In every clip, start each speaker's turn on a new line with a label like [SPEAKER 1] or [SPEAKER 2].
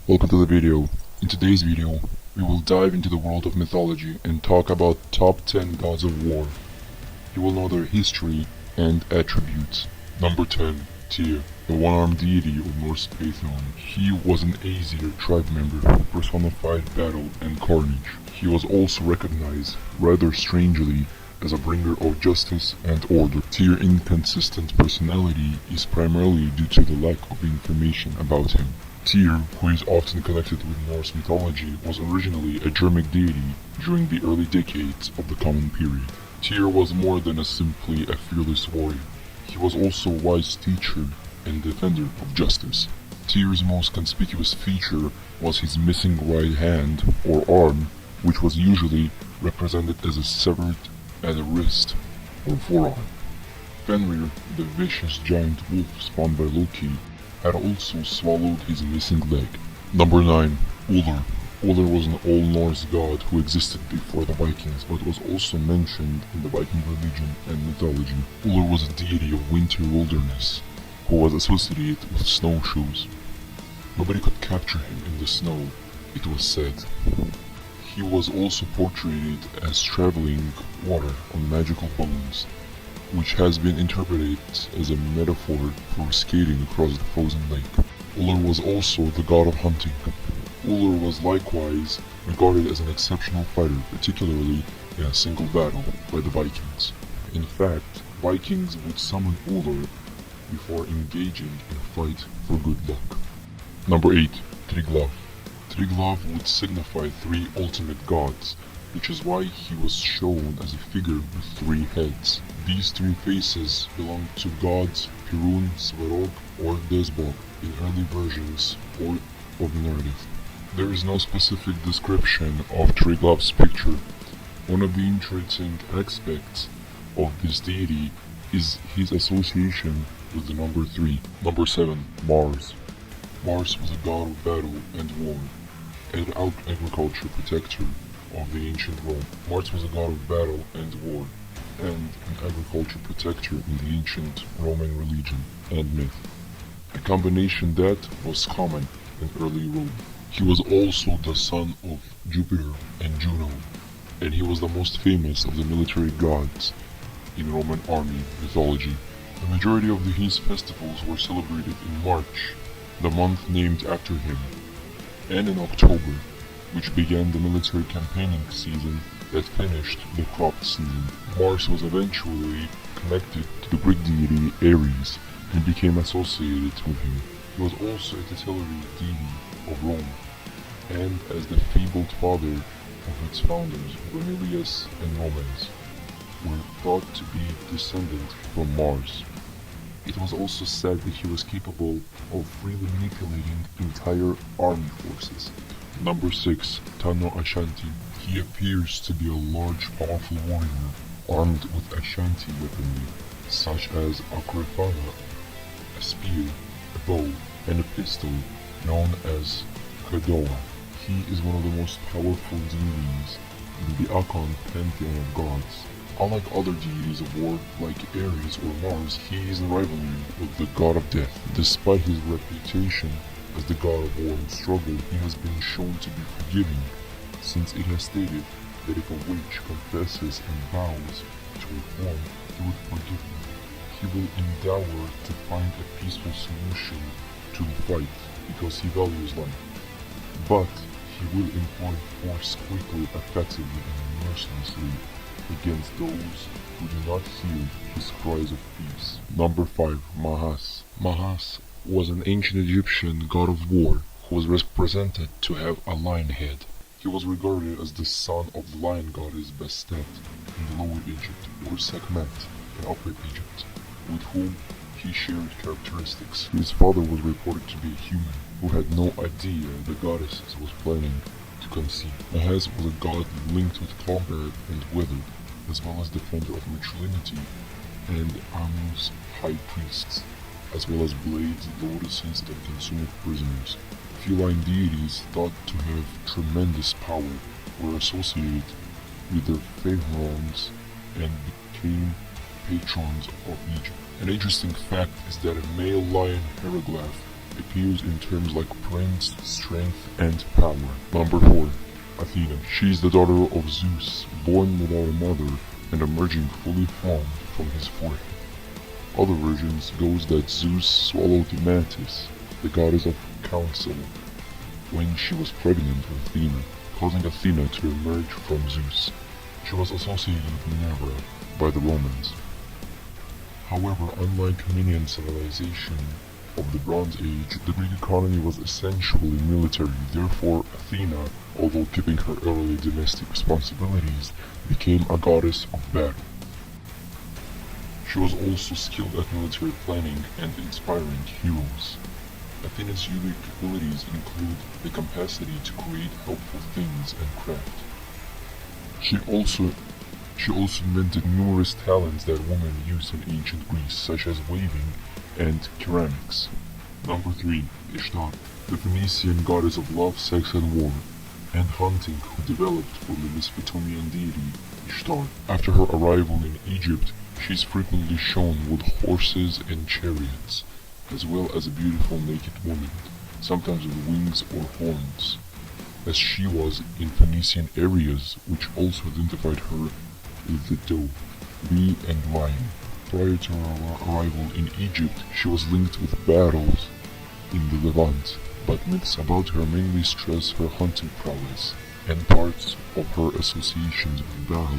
[SPEAKER 1] Welcome to the video. In today's video, we will dive into the world of mythology and talk about top 10 gods of war. You will know their history and attributes. Number 10. Tyr, the one-armed deity of Norse pantheon. He was an Aesir tribe member who personified battle and carnage. He was also recognized, rather strangely, as a bringer of justice and order. Tyr's inconsistent personality is primarily due to the lack of information about him. Tyr, who is often connected with Norse mythology, was originally a Germanic deity during the early decades of the Common Period. Tyr was more than simply a fearless warrior. He was also a wise teacher and defender of justice. Tyr's most conspicuous feature was his missing right hand or arm, which was usually represented as a severed at the wrist or forearm. Fenrir, the vicious giant wolf spawned by Loki, had also swallowed his missing leg. Number 9. Ullr. Ullr was an Old Norse god who existed before the Vikings, but was also mentioned in the Viking religion and mythology. Ullr was a deity of winter wilderness, who was associated with snowshoes. Nobody could capture him in the snow, it was said. He was also portrayed as traveling water on magical balloons, which has been interpreted as a metaphor for skating across the frozen lake. Ullr was also the god of hunting. Ullr was likewise regarded as an exceptional fighter, particularly in a single battle by the Vikings. In fact, Vikings would summon Ullr before engaging in a fight for good luck. Number 8. Triglav. Triglav would signify three ultimate gods, which is why he was shown as a figure with three heads. These three faces belonged to gods Perun, Svarog, or Desbog in early versions of the narrative. There is no specific description of Triglav's picture. One of the interesting aspects of this deity is his association with the number 3. Number 7. Mars. Mars was a god of battle and war, and agriculture protector of the ancient Rome. Mars was a god of battle and war, and an agriculture protector in the ancient Roman religion and myth, a combination that was common in early Rome. He was also the son of Jupiter and Juno, and he was the most famous of the military gods in Roman army mythology. The majority of his festivals were celebrated in March, the month named after him, and in October, which began the military campaigning season that finished the crop season. Mars was eventually connected to the Greek deity Ares and became associated with him. He was also a tutelary deity of Rome, and as the fabled father of its founders, Romulus and Romans, were thought to be descended from Mars. It was also said that he was capable of freely manipulating entire army forces. Number 6. Tano Ashanti. He appears to be a large, powerful warrior, armed with Ashanti weaponry, such as a kurifana, a spear, a bow, and a pistol, known as Kadoa. He is one of the most powerful deities in the Akan pantheon of gods. Unlike other deities of war, like Ares or Mars, he is in rivalry with the god of death. Despite his reputation as the god of war and struggle, he has been shown to be forgiving, since it has stated that if a witch confesses and vows to reform, he would forgive her. He will endeavor to find a peaceful solution to the fight because he values life. But he will employ force quickly, effectively, and mercilessly against those who do not hear his cries of peace. Number 5. Mahas. Mahas was an ancient Egyptian god of war who was represented to have a lion head. He was regarded as the son of the lion goddess Bastet in the Lower Egypt, or Sekhmet in Upper Egypt, with whom he shared characteristics. His father was reported to be a human who had no idea the goddess was planning to conceive. Mahas was a god linked with combat and weather, as well as defender of maternity and Amun's high priests, as well as blades, lotuses, and consuming prisoners. Feline deities thought to have tremendous power were associated with their pharaohs and became patrons of Egypt. An interesting fact is that a male lion hieroglyph appears in terms like prince, strength, and power. Number 4. Athena. She is the daughter of Zeus, born without a mother and emerging fully formed from his forehead. Other versions goes that Zeus swallowed Mantis, the goddess of counsel, when she was pregnant with Athena, causing Athena to emerge from Zeus. She was associated with Minerva by the Romans. However, unlike Minoan civilization of the Bronze Age, the Greek economy was essentially military. Therefore, Athena, although keeping her early domestic responsibilities, became a goddess of battle. She was also skilled at military planning and inspiring heroes. Athena's unique abilities include the capacity to create helpful things and craft. She also invented numerous talents that women used in ancient Greece, such as weaving and ceramics. Number 3. Ishtar, the Phoenician goddess of love, sex, and war, and hunting, who developed from the Mesopotamian deity Ishtar. After her arrival in Egypt, she is frequently shown with horses and chariots, as well as a beautiful naked woman, sometimes with wings or horns, as she was in Phoenician areas, which also identified her with the doe, bee, and lion. Prior to her arrival in Egypt, she was linked with battles in the Levant, but myths about her mainly stress her hunting prowess and parts of her associations with battle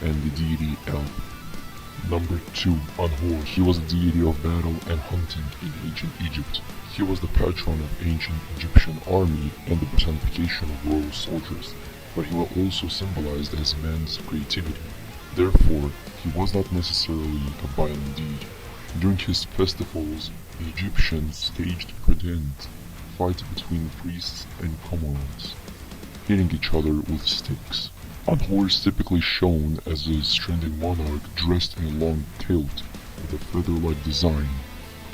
[SPEAKER 1] and the deity El. Number 2. Anhor. He was a deity of battle and hunting in ancient Egypt. He was the patron of ancient Egyptian army and the personification of royal soldiers, but he was also symbolized as man's creativity. Therefore, he was not necessarily a violent deity. During his festivals, the Egyptians staged a pretend fight between priests and commoners, hitting each other with sticks. Anhor is typically shown as a stranded monarch dressed in a long kilt with a feather-like design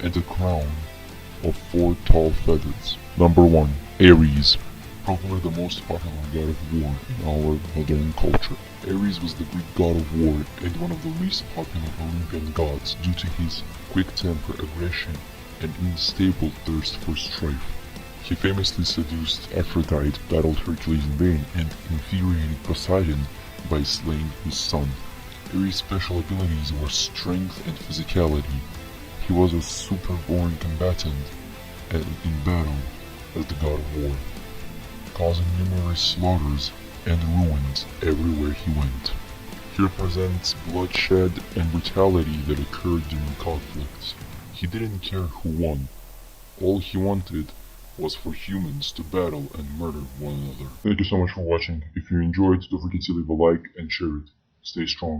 [SPEAKER 1] and a crown of 4 tall feathers. Number 1. Ares. Probably the most popular god of war in our modern culture. Ares was the Greek god of war and one of the least popular Olympian gods due to his quick temper, aggression, and unstable thirst for strife. He famously seduced Aphrodite, battled Hercules in vain, and infuriated Poseidon by slaying his son. Ares' special abilities were strength and physicality. He was a super-born combatant and in battle as the god of war, causing numerous slaughters and ruins everywhere he went. He represents bloodshed and brutality that occurred during conflicts. He didn't care who won. All he wanted was for humans to battle and murder one another. Thank you so much for watching. If you enjoyed, don't forget to leave a like and share it. Stay strong.